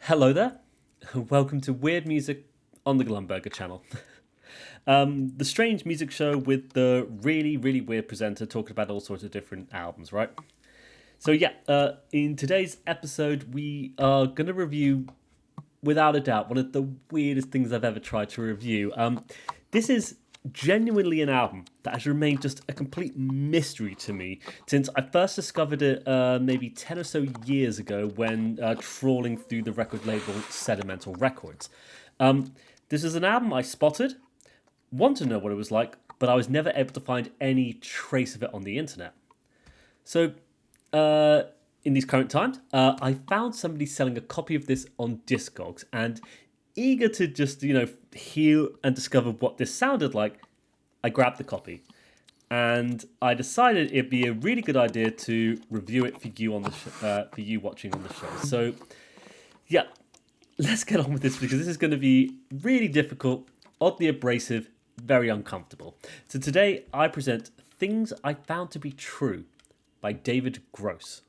Hello there. Welcome to Weird Music on the Glumberger channel. The strange music show with the really, really weird presenter talking about all sorts of different albums, right? So, in today's episode, we are going to review, without a doubt, one of the weirdest things I've ever tried to review. This is genuinely an album that has remained just a complete mystery to me since I first discovered it maybe 10 or so years ago when trawling through the record label Sedimental Records. This is an album I spotted, wanted to know what it was like, but I was never able to find any trace of it on the internet. So, in these current times, I found somebody selling a copy of this on Discogs, and eager to just, hear and discover what this sounded like, I grabbed the copy. And I decided it'd be a really good idea to review it for you on the for you watching on the show. So, yeah, let's get on with this because this is going to be really difficult, oddly abrasive, very uncomfortable. So today I present Things I Found to Be True by David Gross.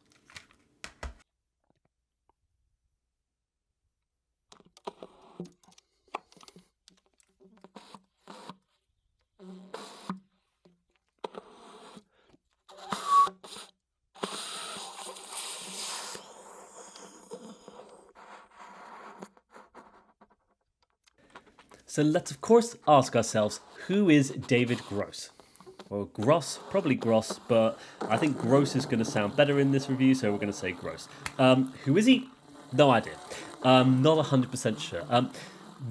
So let's of course ask ourselves, who is David Gross? Or Gross, probably Gross, but I think Gross is going to sound better in this review, so we're going to say Gross. Who is he? No idea. Not 100% sure.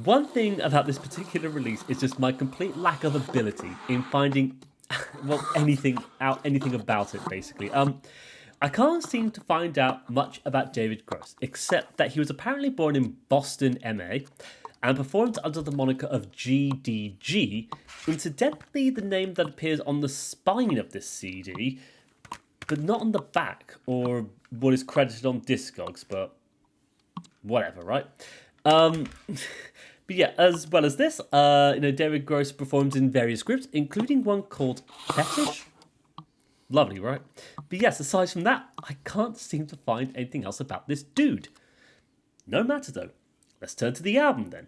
One thing about this particular release is just my complete lack of ability in finding, anything about it, basically. I can't seem to find out much about David Gross, except that he was apparently born in Boston, MA, and performed under the moniker of GDG, incidentally the name that appears on the spine of this CD, but not on the back, or what is credited on Discogs, but whatever, right? But yeah, as well as this, David Gross performs in various groups, including one called Fetish. Lovely, right? But yes, aside from that, I can't seem to find anything else about this dude. No matter though. Let's turn to the album then.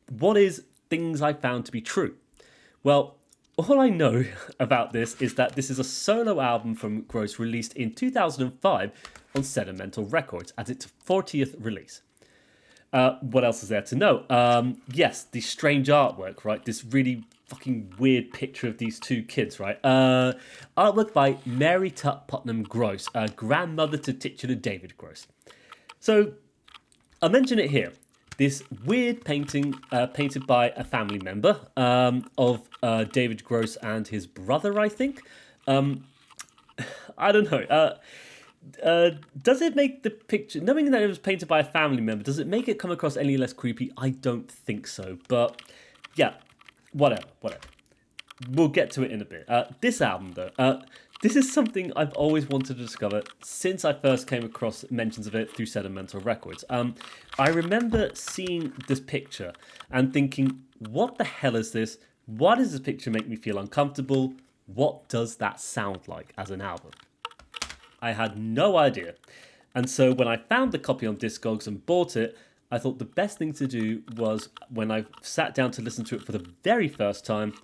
What is Things I Found to Be True? Well, all I know about this is that this is a solo album from Gross released in 2005 on Sedimental Records as its 40th release. What else is there to know? Yes, the strange artwork, right? This really fucking weird picture of these two kids, right? Artwork by Mary Tut Putnam Gross, grandmother to titular David Gross. So, I'll mention it here. This weird painting painted by a family member of David Gross and his brother, I think. I don't know. Does it make the picture, knowing that it was painted by a family member, does it make it come across any less creepy? I don't think so. But yeah, whatever. We'll get to it in a bit. This album, though, this is something I've always wanted to discover since I first came across mentions of it through Sedimental Records. I remember seeing this picture and thinking, what the hell is this? Why does this picture make me feel uncomfortable? What does that sound like as an album? I had no idea. And so when I found the copy on Discogs and bought it, I thought the best thing to do was, when I sat down to listen to it for the very first time,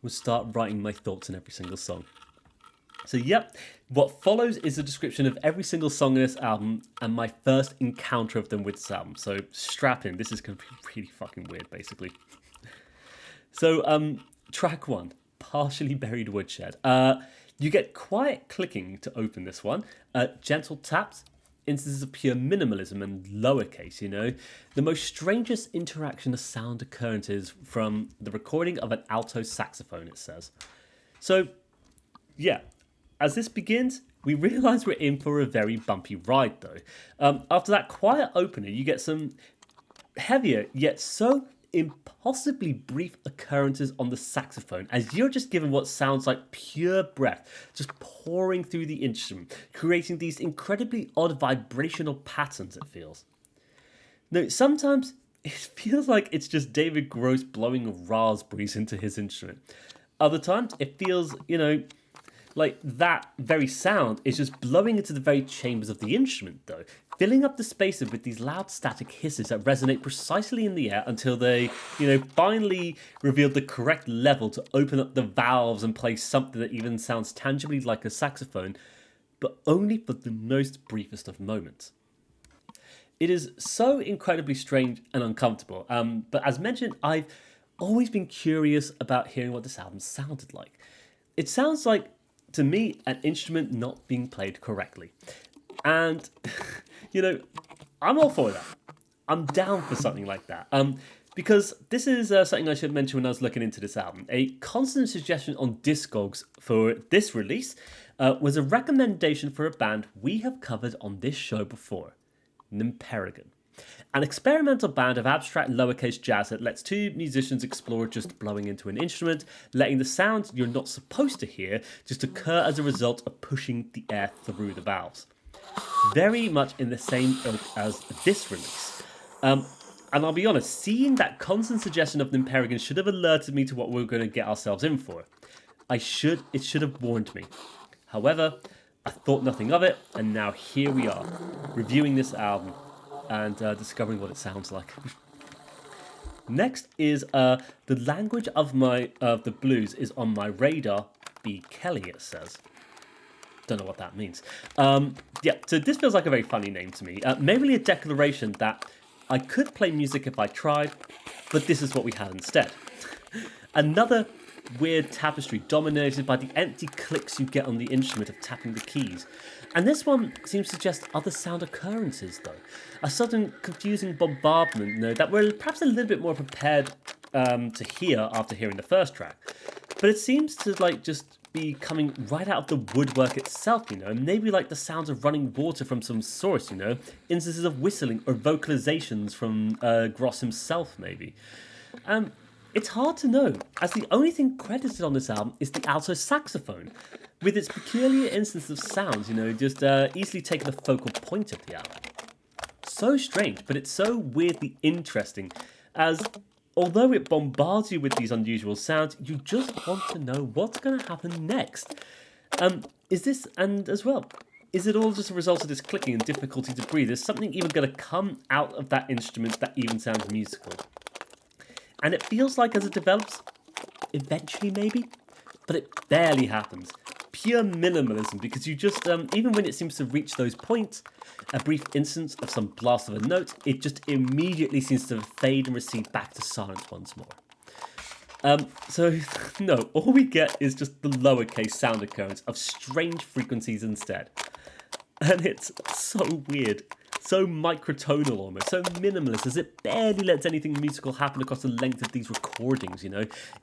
was start writing my thoughts on every single song. So yep, what follows is a description of every single song in this album and my first encounter of them with this album. So strap in, this is going to be really fucking weird, basically. So track 1, Partially Buried Woodshed. You get quiet clicking to open this one, gentle taps, instances of pure minimalism and lowercase, the most strangest interaction of sound occurrences from the recording of an alto saxophone, it says. So, yeah, as this begins, we realise we're in for a very bumpy ride, though. After that quiet opener, you get some heavier, yet so impossibly brief occurrences on the saxophone as you're just given what sounds like pure breath just pouring through the instrument, creating these incredibly odd vibrational patterns, it feels. Now, sometimes it feels like it's just David Gross blowing raspberries into his instrument. Other times it feels, like that very sound is just blowing into the very chambers of the instrument, though, filling up the spaces with these loud static hisses that resonate precisely in the air until they, finally revealed the correct level to open up the valves and play something that even sounds tangibly like a saxophone, but only for the most briefest of moments. It is so incredibly strange and uncomfortable, but as mentioned, I've always been curious about hearing what this album sounded like. It sounds like, to me, an instrument not being played correctly. And, I'm all for that. I'm down for something like that. Because this is something I should mention when I was looking into this album. A constant suggestion on Discogs for this release was a recommendation for a band we have covered on this show before, Nimperagon. An experimental band of abstract lowercase jazz that lets two musicians explore just blowing into an instrument, letting the sounds you're not supposed to hear just occur as a result of pushing the air through the valves. Very much in the same ilk as this release. And I'll be honest, seeing that constant suggestion of Nimperagon should have alerted me to what we were going to get ourselves in for. It should have warned me. However, I thought nothing of it, and now here we are, reviewing this album and discovering what it sounds like. Next is the language of the blues is on my radar. B. Kelly, it says. Don't know what that means. So this feels like a very funny name to me. Mainly a declaration that I could play music if I tried, but this is what we had instead. Another weird tapestry dominated by the empty clicks you get on the instrument of tapping the keys. And this one seems to suggest other sound occurrences, though. A sudden confusing bombardment, that we're perhaps a little bit more prepared to hear after hearing the first track. But it seems to just be coming right out of the woodwork itself, maybe like the sounds of running water from some source, instances of whistling or vocalizations from Gross himself, maybe. It's hard to know, as the only thing credited on this album is the alto saxophone, with its peculiar instance of sounds, just easily taking the focal point of the album. So strange, but it's so weirdly interesting, as although it bombards you with these unusual sounds, you just want to know what's going to happen next. Is it all just a result of this clicking and difficulty to breathe? Is something even going to come out of that instrument that even sounds musical? And it feels like as it develops, eventually maybe, but it barely happens. Pure minimalism, because you just, even when it seems to reach those points, a brief instance of some blast of a note, it just immediately seems to fade and recede back to silence once more. No, all we get is just the lowercase sound occurrence of strange frequencies instead. And it's so weird, so microtonal almost, so minimalist, as it barely lets anything musical happen across the length of these recordings,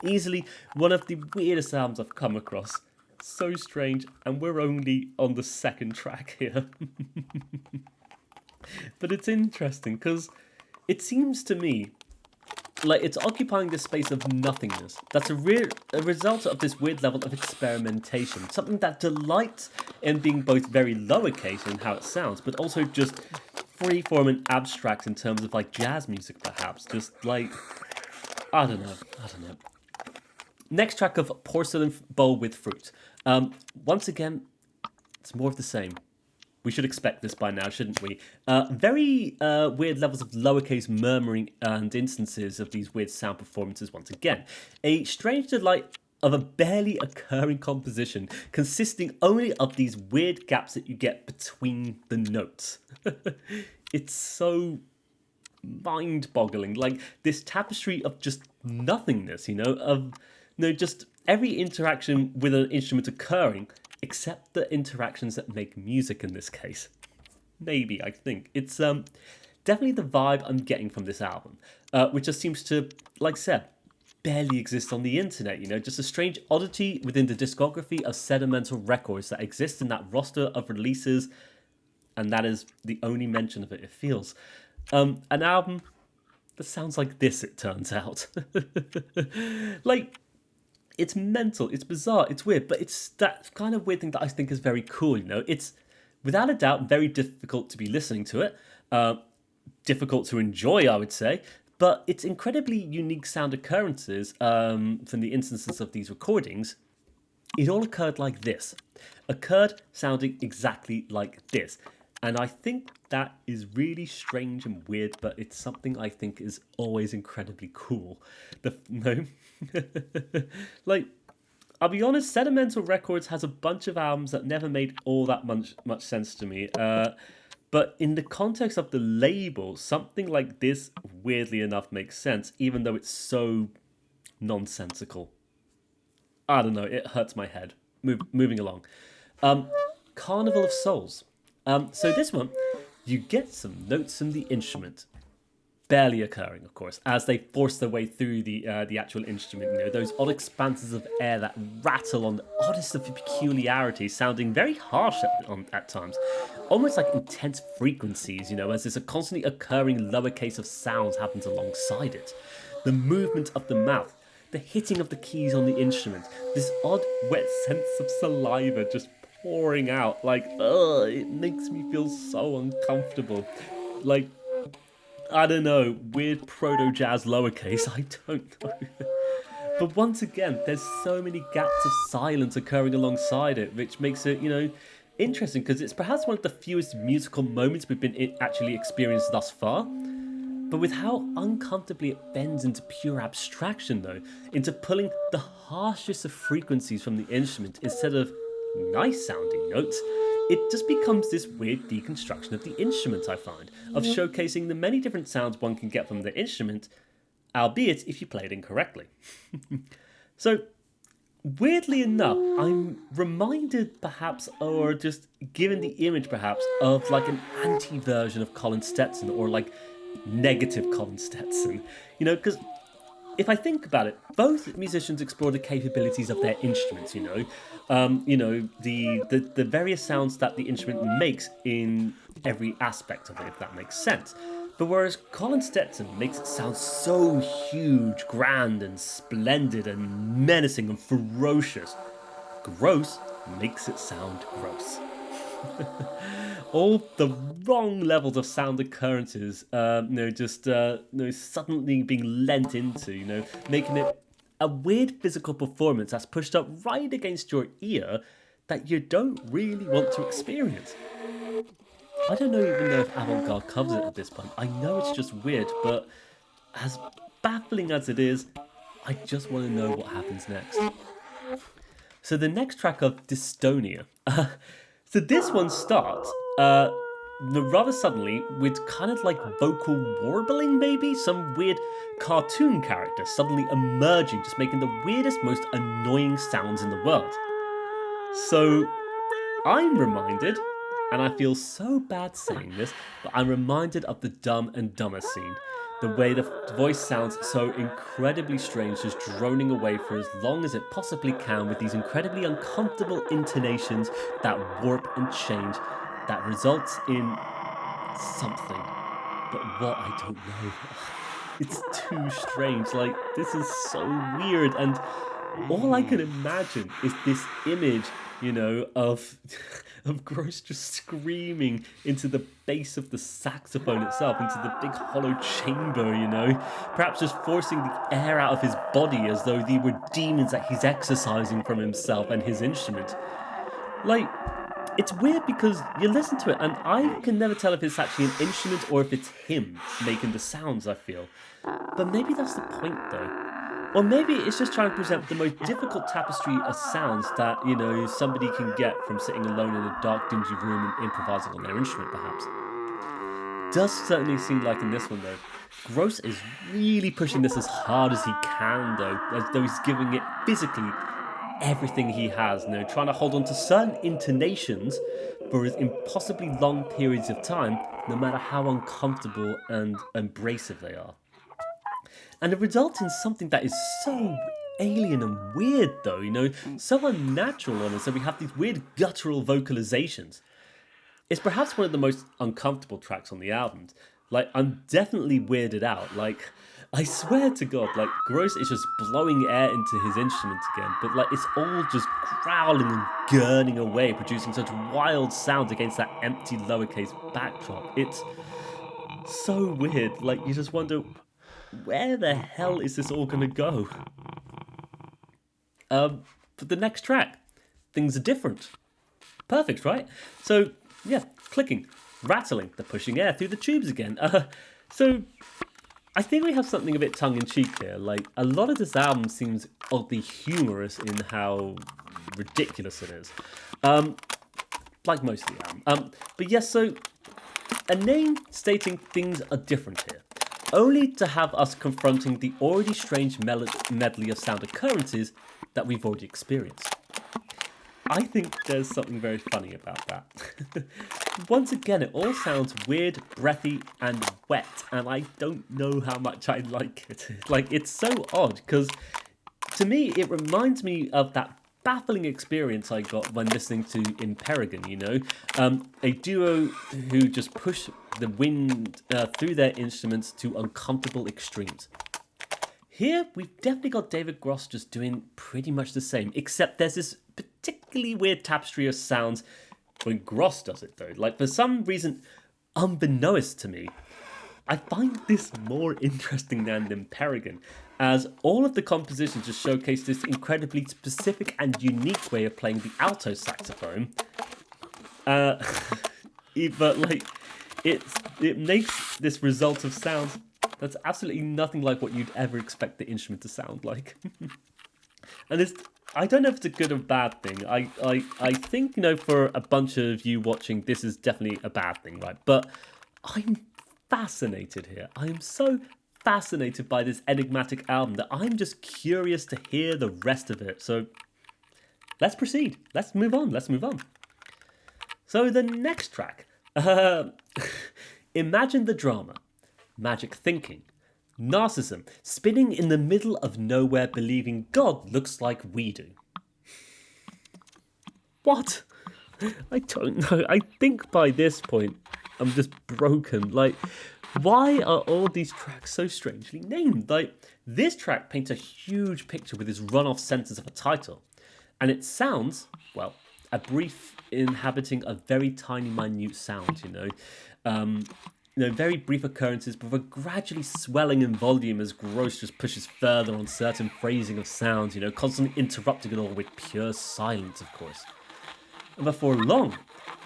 Easily one of the weirdest albums I've come across. So strange, and we're only on the second track here. But it's interesting, because it seems to me like it's occupying this space of nothingness. That's a result of this weird level of experimentation. Something that delights in being both very lowercase in how it sounds, but also just freeform and abstract in terms of jazz music, perhaps. Just I don't know. Next track of Porcelain Bowl with Fruit. Once again, it's more of the same. We should expect this by now, shouldn't we? Very weird levels of lowercase murmuring and instances of these weird sound performances once again. A strange delight of a barely occurring composition consisting only of these weird gaps that you get between the notes. It's so mind-boggling. This tapestry of just nothingness, just every interaction with an instrument occurring, except the interactions that make music in this case. Maybe, I think. It's definitely the vibe I'm getting from this album, which just seems to, like I said, barely exist on the internet, just a strange oddity within the discography of Sedimental Records that exists in that roster of releases, and that is the only mention of it, it feels. An album that sounds like this, it turns out. It's mental, it's bizarre, it's weird, but it's that kind of weird thing that I think is very cool, It's, without a doubt, very difficult to be listening to it. Difficult to enjoy, I would say. But it's incredibly unique sound occurrences from the instances of these recordings. It all occurred like this. Occurred sounding exactly like this. And I think that is really strange and weird, but it's something I think is always incredibly cool. No, like, I'll be honest, Sedimental Records has a bunch of albums that never made all that much sense to me. But in the context of the label, something like this, weirdly enough, makes sense, even though it's so nonsensical. I don't know, it hurts my head. Moving along. Carnival of Souls. So this one, you get some notes from the instrument, barely occurring, of course, as they force their way through the actual instrument. You know, those odd expanses of air that rattle on the oddest of peculiarities, sounding very harsh at times, almost like intense frequencies. You know, as there's a constantly occurring lowercase of sounds happens alongside it. The movement of the mouth, the hitting of the keys on the instrument, this odd wet sense of saliva just pouring out, like, it makes me feel so uncomfortable. Like, I don't know, weird proto-jazz lowercase, I don't know. But once again, there's so many gaps of silence occurring alongside it, which makes it, you know, interesting, because it's perhaps one of the fewest musical moments we've been actually experienced thus far. But with how uncomfortably it bends into pure abstraction, though, into pulling the harshest of frequencies from the instrument instead of nice sounding notes, it just becomes this weird deconstruction of the instrument, I find, of showcasing the many different sounds one can get from the instrument, albeit if you play it incorrectly. So, weirdly enough, I'm reminded perhaps, or just given the image perhaps, of like an anti-version of Colin Stetson, or like negative Colin Stetson. You know, because if I think about it, both musicians explore the capabilities of their instruments. You know, the various sounds that the instrument makes in every aspect of it, if that makes sense. But whereas Colin Stetson makes it sound so huge, grand, and splendid, and menacing, and ferocious, Gross makes it sound gross. All the wrong levels of sound occurrences, suddenly being lent into, making it a weird physical performance that's pushed up right against your ear that you don't really want to experience. I don't even know if avant-garde covers it at this point. I know it's just weird, but as baffling as it is, I just want to know what happens next. So the next track of Donia. So this one starts rather suddenly with kind of like vocal warbling, maybe? Some weird cartoon character suddenly emerging, just making the weirdest, most annoying sounds in the world. So I'm reminded, and I feel so bad saying this, but I'm reminded of the Dumb and Dumber scene. The way the voice sounds so incredibly strange, just droning away for as long as it possibly can with these incredibly uncomfortable intonations that warp and change, that results in something. But what, I don't know. It's too strange. Like, this is so weird, and all I can imagine is this image, of Gross just screaming into the bass of the saxophone itself, into the big hollow chamber, perhaps just forcing the air out of his body as though they were demons that he's exorcising from himself and his instrument. Like, it's weird because you listen to it and I can never tell if it's actually an instrument or if it's him making the sounds, I feel. But maybe that's the point, though. Or maybe it's just trying to present the most difficult tapestry of sounds that, somebody can get from sitting alone in a dark, dingy room and improvising on their instrument, perhaps. Does certainly seem like in this one, though, Gross is really pushing this as hard as he can, though, as though he's giving it physically everything he has, trying to hold on to certain intonations for impossibly long periods of time, no matter how uncomfortable and abrasive they are. And it results in something that is so alien and weird, though, so unnatural on us that we have these weird guttural vocalizations. It's perhaps one of the most uncomfortable tracks on the album. Like, I'm definitely weirded out. Like, I swear to God, like, Gross is just blowing air into his instrument again, but, like, it's all just growling and gurning away, producing such wild sounds against that empty lowercase backdrop. It's so weird. Like, you just wonder, where the hell is this all going to go? For the next track, things are different. Perfect, right? So, yeah, clicking. rattling, the pushing air through the tubes again. So I think we have something a bit tongue-in-cheek here. Like, a lot of this album seems oddly humorous in how ridiculous it is. Like most of the album. But yes, so a name stating things are different here, only to have us confronting the already strange medley of sound occurrences that we've already experienced. I think there's something very funny about that. Once again, it all sounds weird, breathy, and wet, and I don't know how much I like it. Like, it's so odd, because to me, it reminds me of that baffling experience I got when listening to Imperigan, you know? A duo who just push the wind through their instruments to uncomfortable extremes. Here, we've definitely got David Gross just doing pretty much the same, except there's this particularly weird tapestry of sounds when Gross does it, though. Like, for some reason, unbeknownst to me, I find this more interesting than Imperigan, as all of the compositions just showcase this incredibly specific and unique way of playing the alto saxophone. But, like, it makes this result of sounds that's absolutely nothing like what you'd ever expect the instrument to sound like. And it's, I don't know if it's a good or bad thing. I think, you know, for a bunch of you watching, this is definitely a bad thing, right? But I'm fascinated here. I am so fascinated by this enigmatic album that I'm just curious to hear the rest of it. So let's proceed. Let's move on. So the next track, Imagine the Drama, Magic Thinking, Narcissism, spinning in the middle of nowhere believing God looks like we do. What? I don't know. I think by this point, I'm just broken. Like, why are all these tracks so strangely named? Like, this track paints a huge picture with its run-off sentence of a title. And it sounds, well, a brief inhabiting a very tiny, minute sound, you know. Very brief occurrences, but are gradually swelling in volume as Gross just pushes further on certain phrasing of sounds, you know, constantly interrupting it all with pure silence, of course. And before long,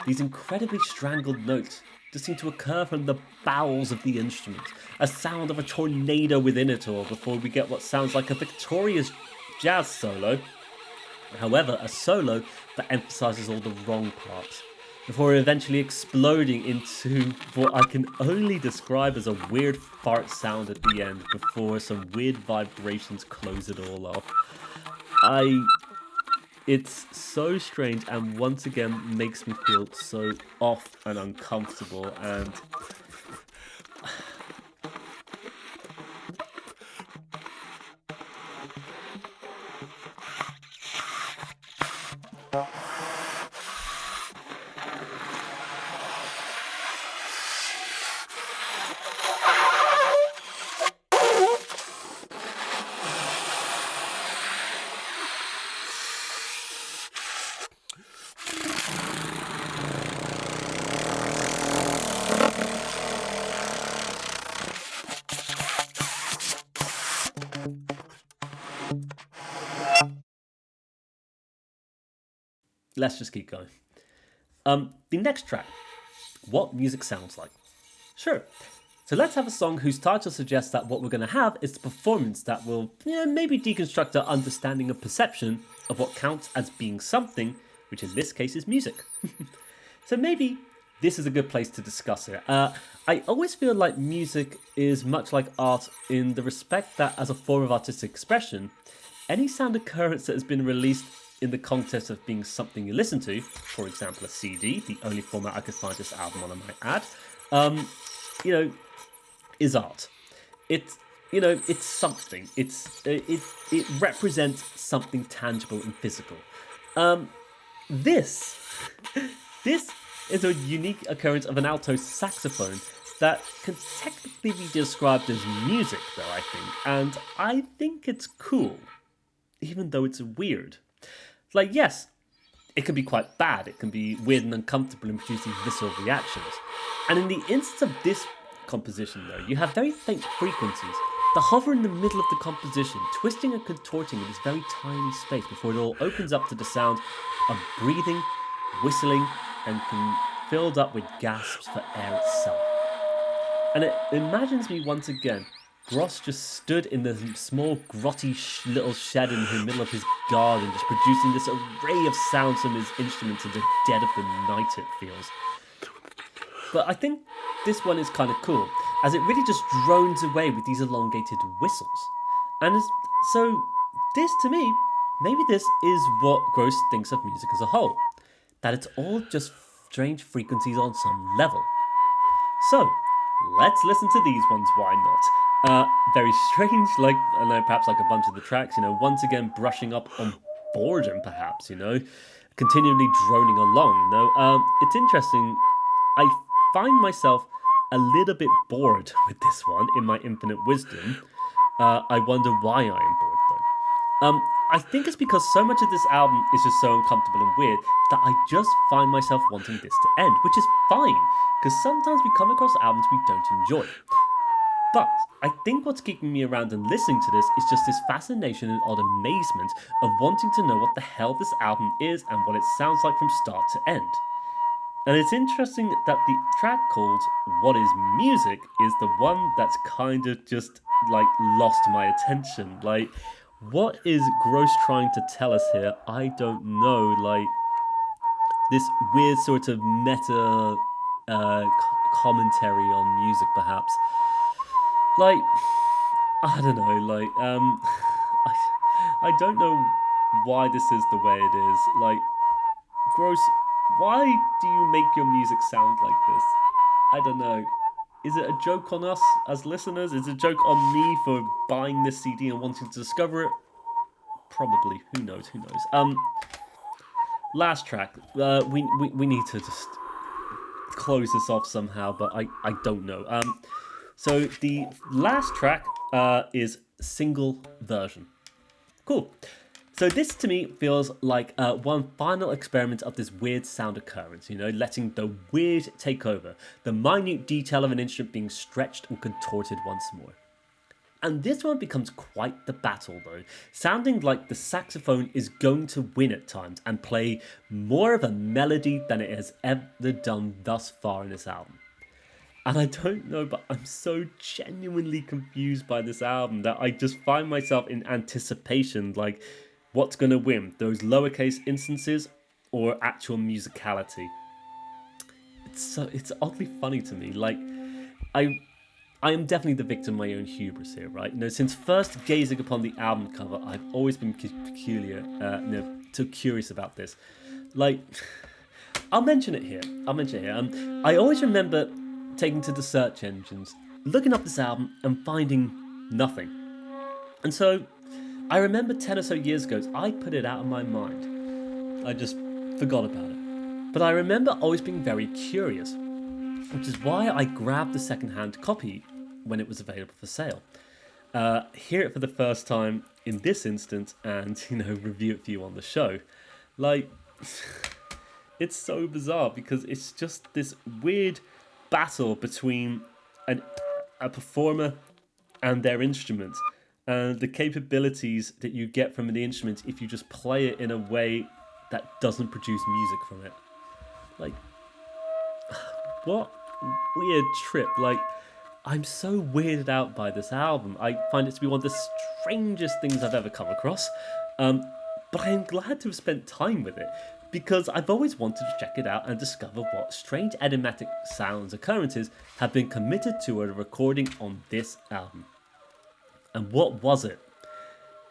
these incredibly strangled notes just seem to occur from the bowels of the instrument, a sound of a tornado within it all, before we get what sounds like a victorious jazz solo. However, a solo that emphasizes all the wrong parts, before eventually exploding into what I can only describe as a weird fart sound at the end, before some weird vibrations close it all off. It's so strange, and once again makes me feel so off and uncomfortable, and let's just keep going. The next track, What Music Sounds Like. Sure. So let's have a song whose title suggests that what we're going to have is the performance that will maybe deconstruct our understanding of perception of what counts as being something, which in this case is music. So maybe this is a good place to discuss it. I always feel like music is much like art in the respect that as a form of artistic expression, any sound occurrence that has been released in the context of being something you listen to, for example a CD, the only format I could find this album on, I might add, is art. It's something. It represents something tangible and physical. This is a unique occurrence of an alto saxophone that can technically be described as music, though, I think. And I think it's cool, even though it's weird. Like, yes, it can be quite bad. It can be weird and uncomfortable and produce these visceral reactions. And in the instance of this composition, though, you have very faint frequencies that hover in the middle of the composition, twisting and contorting in this very tiny space before it all opens up to the sound of breathing, whistling, and filled up with gasps for air itself. And it imagines me once again. Gross just stood in the small grotty little shed in the middle of his garden, just producing this array of sounds from his instruments in the dead of the night, it feels. But I think this one is kind of cool, as it really just drones away with these elongated whistles. And so this, to me, maybe this is what Gross thinks of music as a whole. That it's all just strange frequencies on some level. So, let's listen to these ones, why not? Very strange, like, I don't know, perhaps like a bunch of the tracks, once again brushing up on boredom, perhaps, continually droning along, It's interesting. I find myself a little bit bored with this one in my infinite wisdom. I wonder why I am bored, though. I think it's because so much of this album is just so uncomfortable and weird that I just find myself wanting this to end, which is fine, because sometimes we come across albums we don't enjoy. But I think what's keeping me around and listening to this is just this fascination and odd amazement of wanting to know what the hell this album is and what it sounds like from start to end. And it's interesting that the track called What Is Music is the one that's kind of just, lost my attention. What is Gross trying to tell us here? I don't know. This weird sort of meta commentary on music, perhaps. I don't know. I don't know why this is the way it is. Gross, why do you make your music sound like this? I don't know. Is it a joke on us as listeners? Is it a joke on me for buying this CD and wanting to discover it? Probably. Who knows? Last track. We need to just close this off somehow, but I don't know. So the last track is Single Version. Cool. So this to me feels like one final experiment of this weird sound occurrence, letting the weird take over, the minute detail of an instrument being stretched and contorted once more. And this one becomes quite the battle though, sounding like the saxophone is going to win at times and play more of a melody than it has ever done thus far in this album. And I don't know, but I'm so genuinely confused by this album that I just find myself in anticipation, what's going to win, those lowercase instances or actual musicality? It's oddly funny to me. I am definitely the victim of my own hubris here, right? Since first gazing upon the album cover, I've always been too curious about this. I'll mention it here. I always remember taking to the search engines, looking up this album and finding nothing. And so I remember 10 or so years ago, I put it out of my mind. I just forgot about it. But I remember always being very curious, which is why I grabbed the second-hand copy when it was available for sale. Hear it for the first time in this instance and, review it for you on the show. It's so bizarre because it's just this weird battle between a performer and their instrument, and the capabilities that you get from the instrument if you just play it in a way that doesn't produce music from it. What weird trip. I'm so weirded out by this album. I find it to be one of the strangest things I've ever come across, but I am glad to have spent time with it, because I've always wanted to check it out and discover what strange enigmatic sounds occurrences have been committed to a recording on this album. And what was it?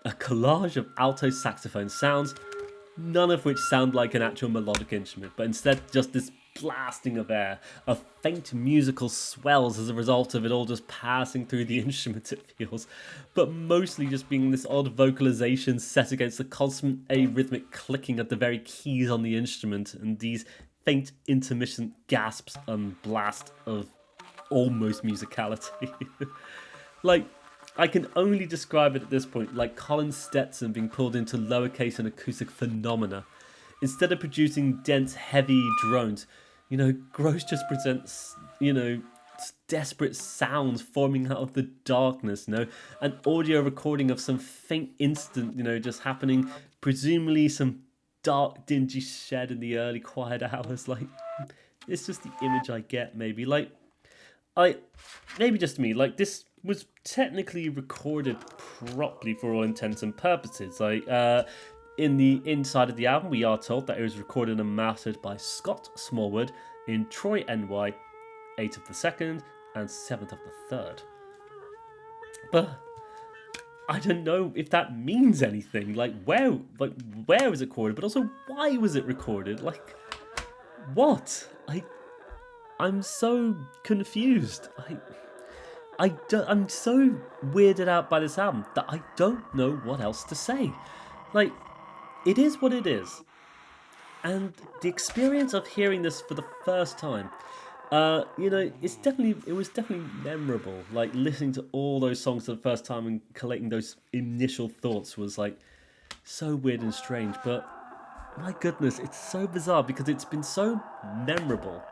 A collage of alto saxophone sounds, none of which sound like an actual melodic instrument, but instead just this blasting of air, of faint musical swells as a result of it all just passing through the instrument, it feels, but mostly just being this odd vocalization set against the constant arrhythmic clicking of the very keys on the instrument, and these faint intermittent gasps and blast of almost musicality. I can only describe it at this point like Colin Stetson being pulled into lowercase and acoustic phenomena. Instead of producing dense, heavy drones, Gross just presents, desperate sounds forming out of the darkness, an audio recording of some faint instant, just happening, presumably some dark, dingy shed in the early quiet hours. it's just the image I get. Maybe like I maybe just me. Like this was technically recorded properly for all intents and purposes. Like in the inside of the album, we are told that it was recorded and mastered by Scott Smallwood in Troy, NY, 8th of the 2nd and 7th of the 3rd. But I don't know if that means anything. Like where was it recorded? But also, why was it recorded? Like, what? I'm so confused. I'm so weirded out by this album that I don't know what else to say. Like, it is what it is. And the experience of hearing this for the first time, it was definitely memorable. Like listening to all those songs for the first time and collecting those initial thoughts was like so weird and strange. But my goodness, it's so bizarre because it's been so memorable.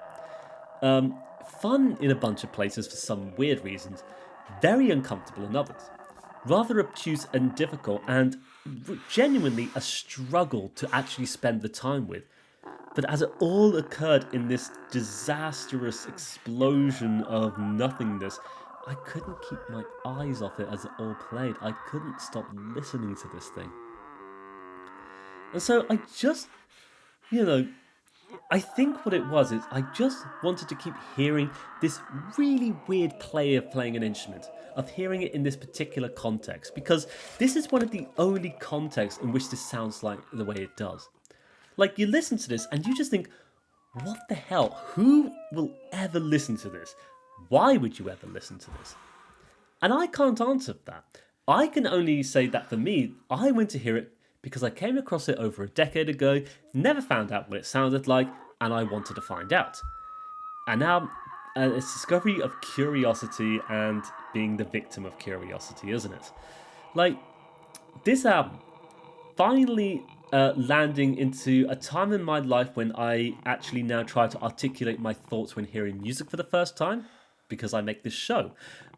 Fun in a bunch of places for some weird reasons, very uncomfortable in others, rather obtuse and difficult, and genuinely a struggle to actually spend the time with. But as it all occurred in this disastrous explosion of nothingness, I couldn't keep my eyes off it as it all played. I couldn't stop listening to this thing. And so I just, I think what it was is I just wanted to keep hearing this really weird player playing an instrument, of hearing it in this particular context, because this is one of the only contexts in which this sounds like the way it does. Like, you listen to this and you just think, what the hell? Who will ever listen to this? Why would you ever listen to this? And I can't answer that. I can only say that for me, I went to hear it because I came across it over a decade ago, never found out what it sounded like, and I wanted to find out. And now, it's discovery of curiosity and being the victim of curiosity, isn't it? Like, this album finally landing into a time in my life when I actually now try to articulate my thoughts when hearing music for the first time, because I make this show.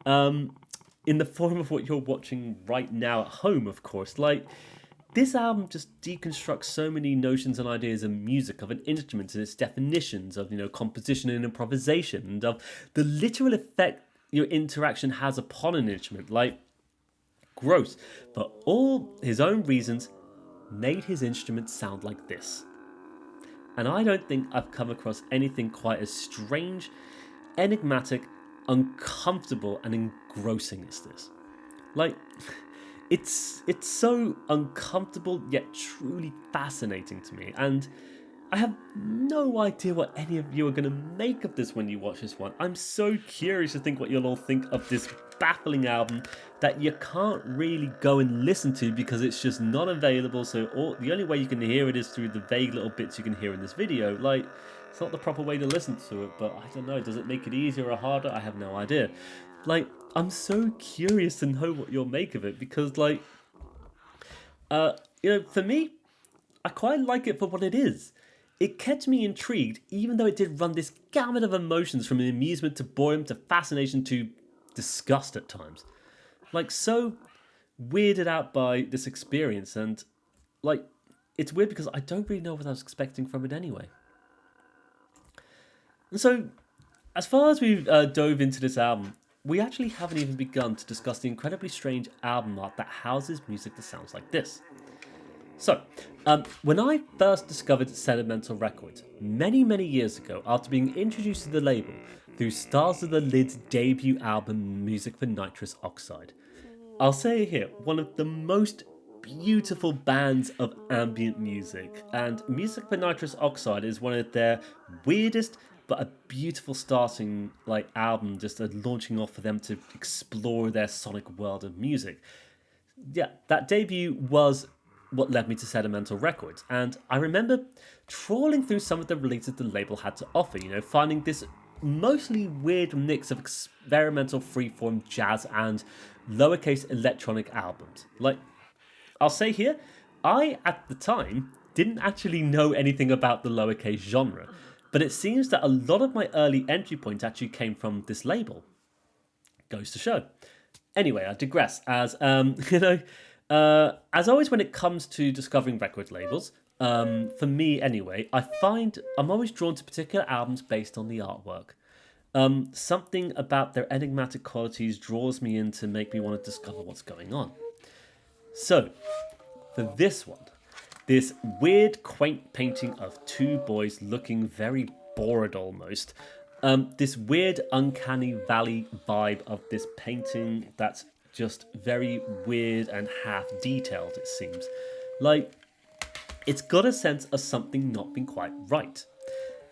In the form of what you're watching right now at home, of course. Like, this album just deconstructs so many notions and ideas of music, of an instrument and its definitions, of composition and improvisation, and of the literal effect your interaction has upon an instrument. Like, gross. For all his own reasons, made his instrument sound like this. And I don't think I've come across anything quite as strange, enigmatic, uncomfortable, and engrossing as this. Like, it's so uncomfortable yet truly fascinating to me, and I have no idea what any of you are going to make of this when you watch this one. I'm so curious to think what you'll all think of this baffling album that you can't really go and listen to because it's just not available, so the only way you can hear it is through the vague little bits you can hear in this video. Like, it's not the proper way to listen to it, but I don't know, does it make it easier or harder? I have no idea. Like, I'm so curious to know what you'll make of it, because, like, for me, I quite like it for what it is. It kept me intrigued, even though it did run this gamut of emotions from amusement to boredom to fascination to disgust at times. Like, so weirded out by this experience, and, like, it's weird because I don't really know what I was expecting from it anyway. And so, as far as we've dove into this album, we actually haven't even begun to discuss the incredibly strange album art that houses music that sounds like this. So, when I first discovered Sedimental Records, many, many years ago, after being introduced to the label through Stars of the Lid's debut album, Music for Nitrous Oxide, I'll say here, one of the most beautiful bands of ambient music, and Music for Nitrous Oxide is one of their weirdest but a beautiful starting album, just launching off for them to explore their sonic world of music. Yeah, that debut was what led me to Sedimental Records, and I remember trawling through some of the releases the label had to offer, finding this mostly weird mix of experimental freeform jazz and lowercase electronic albums. Like, I'll say here, I, at the time, didn't actually know anything about the lowercase genre, but it seems that a lot of my early entry point actually came from this label. Goes to show. Anyway, I digress, as, As always, when it comes to discovering record labels, for me anyway, I find I'm always drawn to particular albums based on the artwork. Something about their enigmatic qualities draws me in to make me want to discover what's going on. So, for this one, this weird, quaint painting of two boys looking very bored almost. This weird, uncanny valley vibe of this painting that's just very weird and half detailed, it seems. Like, it's got a sense of something not being quite right.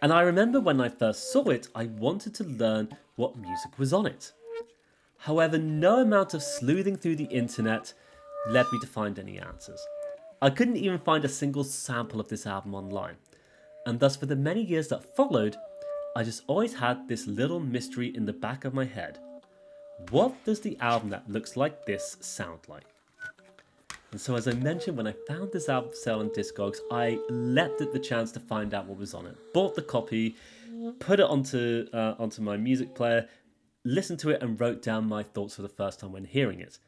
And I remember when I first saw it, I wanted to learn what music was on it. However, no amount of sleuthing through the internet led me to find any answers. I couldn't even find a single sample of this album online. And thus, for the many years that followed, I just always had this little mystery in the back of my head. What does the album that looks like this sound like? And so, as I mentioned, when I found this album for sale on Discogs, I leapt at the chance to find out what was on it. Bought the copy, put it onto my music player, listened to it, and wrote down my thoughts for the first time when hearing it.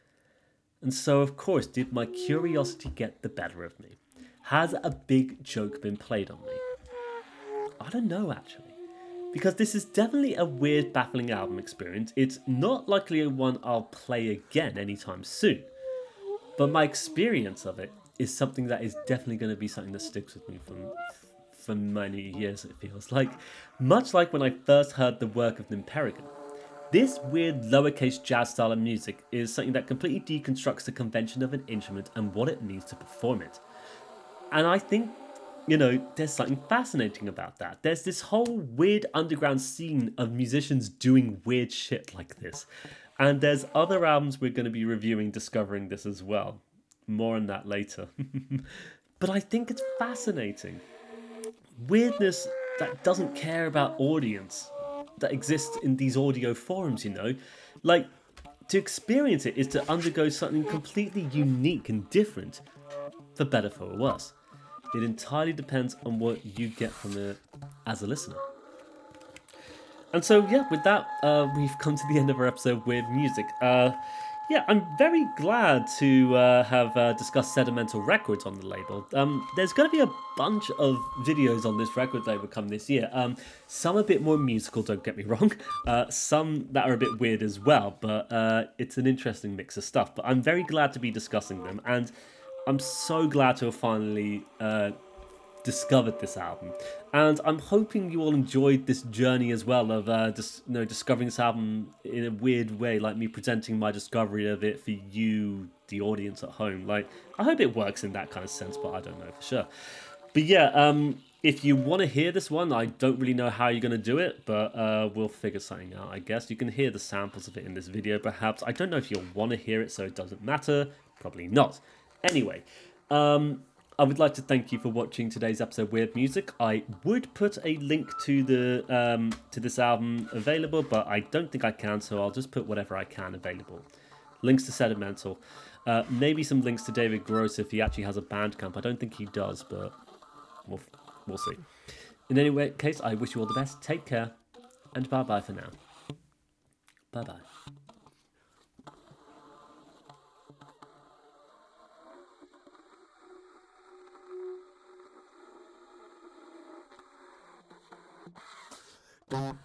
And so, of course, did my curiosity get the better of me? Has a big joke been played on me? I don't know, actually. Because this is definitely a weird, baffling album experience. It's not likely one I'll play again anytime soon. But my experience of it is something that is definitely going to be something that sticks with me for many years, it feels like. Much like when I first heard the work of Nimperigan. This weird lowercase jazz style of music is something that completely deconstructs the convention of an instrument and what it means to perform it. And I think, there's something fascinating about that. There's this whole weird underground scene of musicians doing weird shit like this. And there's other albums we're going to be reviewing discovering this as well. More on that later. But I think it's fascinating. Weirdness that doesn't care about audience that exists in these audio forums, Like, to experience it is to undergo something completely unique and different, for better for worse. It entirely depends on what you get from it as a listener. And so, with that, we've come to the end of our episode with music. I'm very glad to have discussed Sedimental Records on the label. There's going to be a bunch of videos on this record label come this year. Some a bit more musical, don't get me wrong. Some that are a bit weird as well, but it's an interesting mix of stuff. But I'm very glad to be discussing them, and I'm so glad to have finally discovered this album, and I'm hoping you all enjoyed this journey as well of discovering this album in a weird way, like me presenting my discovery of it for you, the audience at home. Like, I hope it works in that kind of sense, but I don't know for sure. But if you want to hear this one, I don't really know how you're going to do it, but we'll figure something out, I guess. You can hear the samples of it in this video, perhaps. I don't know if you'll want to hear it, so it doesn't matter. Probably not. Anyway, I would like to thank you for watching today's episode of Weird Music. I would put a link to this album available, but I don't think I can, so I'll just put whatever I can available. Links to Sedimental. Maybe some links to David Gross if he actually has a Bandcamp. I don't think he does, but we'll see. In any case, I wish you all the best. Take care, and bye-bye for now. Bye-bye. Boom.